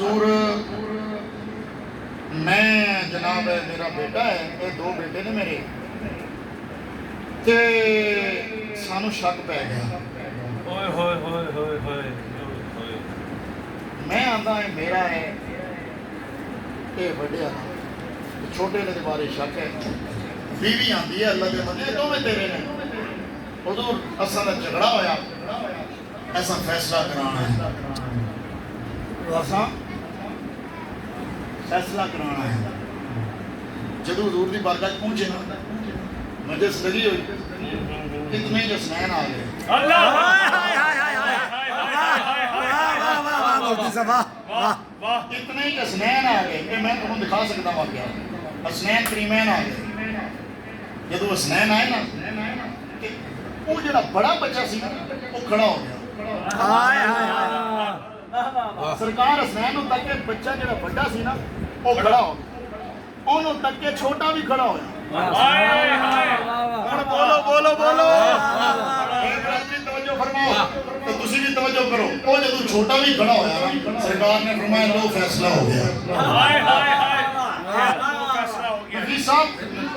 हुजूर मैं जनाब मेरा बेटा है, ये दो बेटे ने मेरे, ते सानू शक पै गया। मैं आंदा है मेरा है, ये वड्डिया छोटे ने बारे शक है। बीवी आती है अल्लाह के बंदे दोवें तेरे ने। हुजूर असां दा झगड़ा होया, ऐसा फैसला कराना है, असां फैसला कराना है। जदों हुजूर दी बारगाह पहुंचे ना, मजलिस लगी हुई, इतने ही हसनैन आ गए। इतने ही हसनैन आ गए कि मैं तुहानू दिखा सकता वाकया। हसनैन करीमैन आ गए। जदों हसनैन आए ना, वो जो बड़ा बच्चा सी वो खड़ा हो गया। सरकार हसनैन नूं तक के बच्चा जो बड़ा सी ना वो खड़ा हो गया, ओनू तक के छोटा भी खड़ा हो गया। बोलो बोलो बोलो, तवज्जो फरमाओ तो तुसी भी तवज्जो करो। वो जदों छोटा भी खड़ा होया ना, सरकार ने फरमाया लो फैसला हो गया। साहब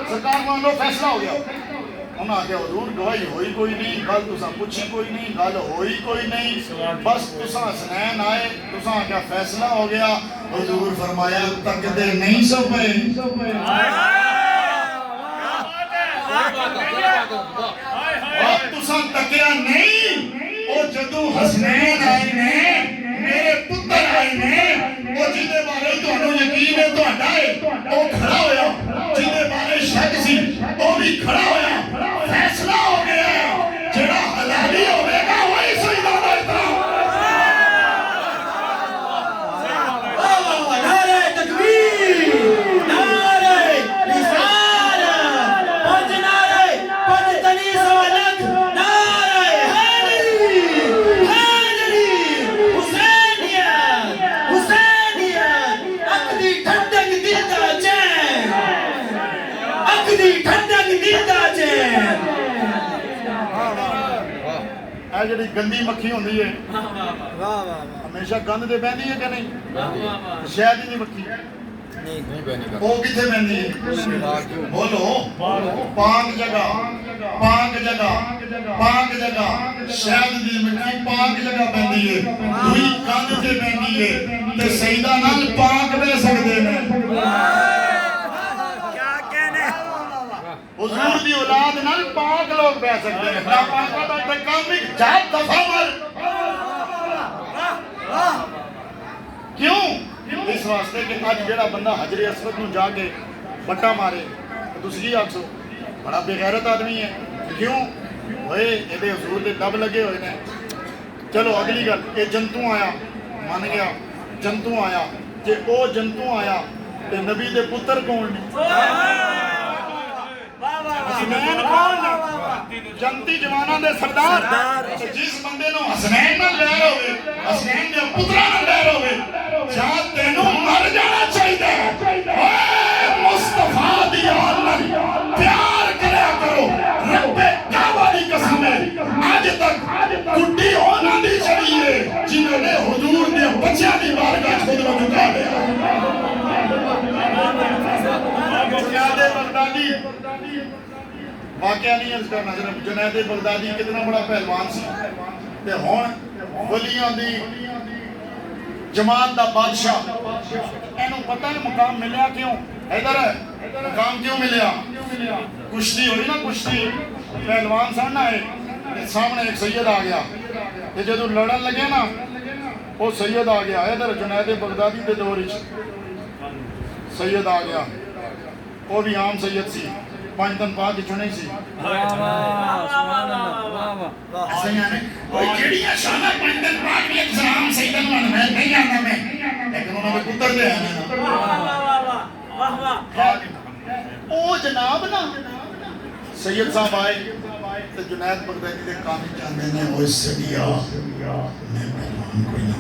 सरकार मान लो फैसला हो गया। उन्हें आख्या हुजूर गवाही होई कोई नहीं, गल तुसा पूछी कोई नहीं, गल होई कोई नहीं, बस तुसा हसनैन आए, तुसा आख्या फैसला हो गया। हुजूर फरमाया तकदे नहीं सो पे, तुसा तकया नहीं। और जदों हसनैन आए ने, मेरे पुत्र आए ने, वो जिहदे बारे तुहानू यकीन है तुहाडा है, वो खड़ा होया। जिहदे बारे शक सी वो भी खड़ा होया। फैसला हो गया, जेड़ा हलाली होवेगा वही सजदा दा इतराम। नारे तकबीर, नारे रिसालत, पंज नारे, पंज तनी सवालक, नारे हैदरी, हुसैनियत, हुसैनियत, अकदी ठंडक दिल दा चैन, अकदी ठंडक दिल दा चैन। जी गंदी मक्खी होंदी है, हमेशा गंद ते बहती है कि नहीं? शहद दी मक्खी वो किथे बहती है? बोलो पाक जगह, पाक जगह, पाक जगह। शहद दी मक्खी पाक जगह बहती है, दुई गंद ते बहती है, ते सईदा नाल पाक बह सकदे ने। हुजूर दी औलाद नाल पाक लोग बह सकते हैं। ना पाका दा ते काम ही जात दफा मर। क्यों? इस वास्ते कि अज जेड़ा बंदा हजरे असवद नूं जाके बट्टा मारे तो तुसीं की आखो बड़ा बेगैरत आदमी है। क्यों? ओए इहदे हुजूर दे दब लगे हुए ने। चलो अगली गल, ये जंतु आया, मन गया जंतु आया, जे ओ जंतु आया ते नबी दे पुत्र कौन ने? हसनैन कौन ने? जनती जवाना दे सरदार। जिस बंदे नूं हसनैन नाल लैर होवे, हसनैन दे पुत्रा नाल लैर होवे, जां तैनूं मर जाना चाहिए। ओए मुस्तफा दी आल नाल प्यार करया करो। रब्बे काबा दी कसम है, आज तक गुड्डी होना दी चली है जिन्होंने हुजूर दे बच्चों दी बारगाह खुद को झुका लिया। जुनैद बगदादी वाकया नहीं अर्ज करना सिर्फ। जुनैद बगदादी कितना बड़ा पहलवान सी ते हुण वलियां दी जमात दा बादशाह। इहनूं पता है मुकाम मिलिया क्यों? इधर मुकाम क्यों मिलिया? कुश्ती हुई ना, कुश्ती पहलवान सन आए, सामने एक सैयद आ गया, ते जदों लड़न लगे ना वो सैयद आ गया। इधर जुनैद बगदादी के दौर सैयद आ गया, वो भी आम सैयद सी, 5 दिन बाद चुने सी। ओ जनाब ना सैयद साहब आए तो जुनैद बगदादी के काफी जाने ने वो सदिया मैं पहलवान कोई ना,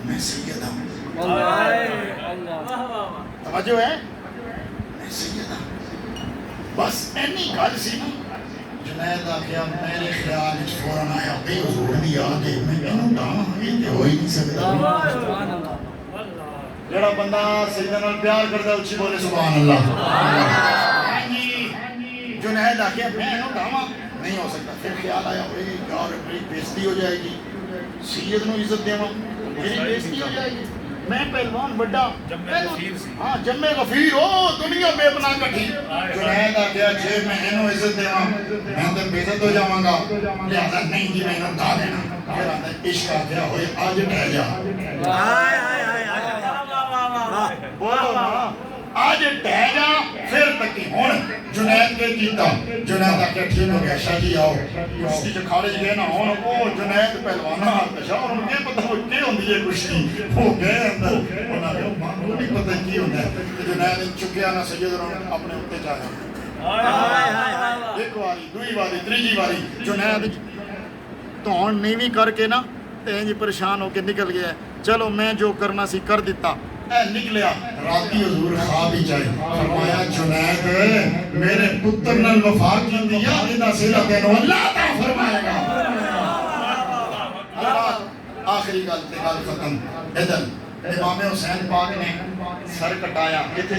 मैं सैयद हूं। तवज्जो है, मैं सैयद हूं। बस इन्नी गल सी ना, जुनैद आख्या मेरे ख्याल फौरन आया भाई हुजूर दी याद है, मैं कहूं ना ये तो हो ही नहीं सकता। ਜਿਹੜਾ ਬੰਦਾ ਸਜਦਾ ਨਾਲ ਪਿਆਰ ਕਰਦਾ ਉੱਚੀ ਬੋਲੇ ਸੁਭਾਨ ਅੱਲਾਹ। ਹਾਂਜੀ जुनैद आके मैं गावा नहीं हो सकता। फिर ख्याल आया यार मेरी बेइज्जती हो जाएगी, सैयद को इज्जत देवा मेरी बेइज्जती हो जाएगी, मैं पहलवान बड़ा हाँ जम्मे गफीर हो दुनिया बेपना कठी। जुनैद आके जे मैं इन्हों इज्जत देवा मैं तो बेइज्जत हो जावांगा, लिहाजा नहीं जी मैं इन्हों गा देना। फिर आंदा इश्क आ गया होए आज ठह जा बोलो ना आज ठह जा। फिर तक हुण जुनैद के कीता, जुनैद आके ठीक हो गया शाह जी आओ कुश्ती च खाड़े गए ना हुण ओ जुनैद पहलवाना शाह और उनके पता हो के हुंदी है कुश्ती हो गए अंदर उन्हां ने मानू नहीं पता की हुंदा है। जुनैद चुकिया ना सैयद और अपने उत्ते चाया एक बारी दूई बारी तीजी बारी जुनैद धौन नीवी करके ना ते इंज परेशान होके निकल गया। चलो मैं जो करना सी कर दिता निकलिया। राती हुजूर ख्वाब ही जाए फरमाया जुनैद मेरे पुत्र नाल वफा कीती है इदा सिला तेनू अल्लाह ता फरमाएगा। आखिरी गल ते गल खत्म। इधर इमाम हुसैन पाक ने सर कटाया किथे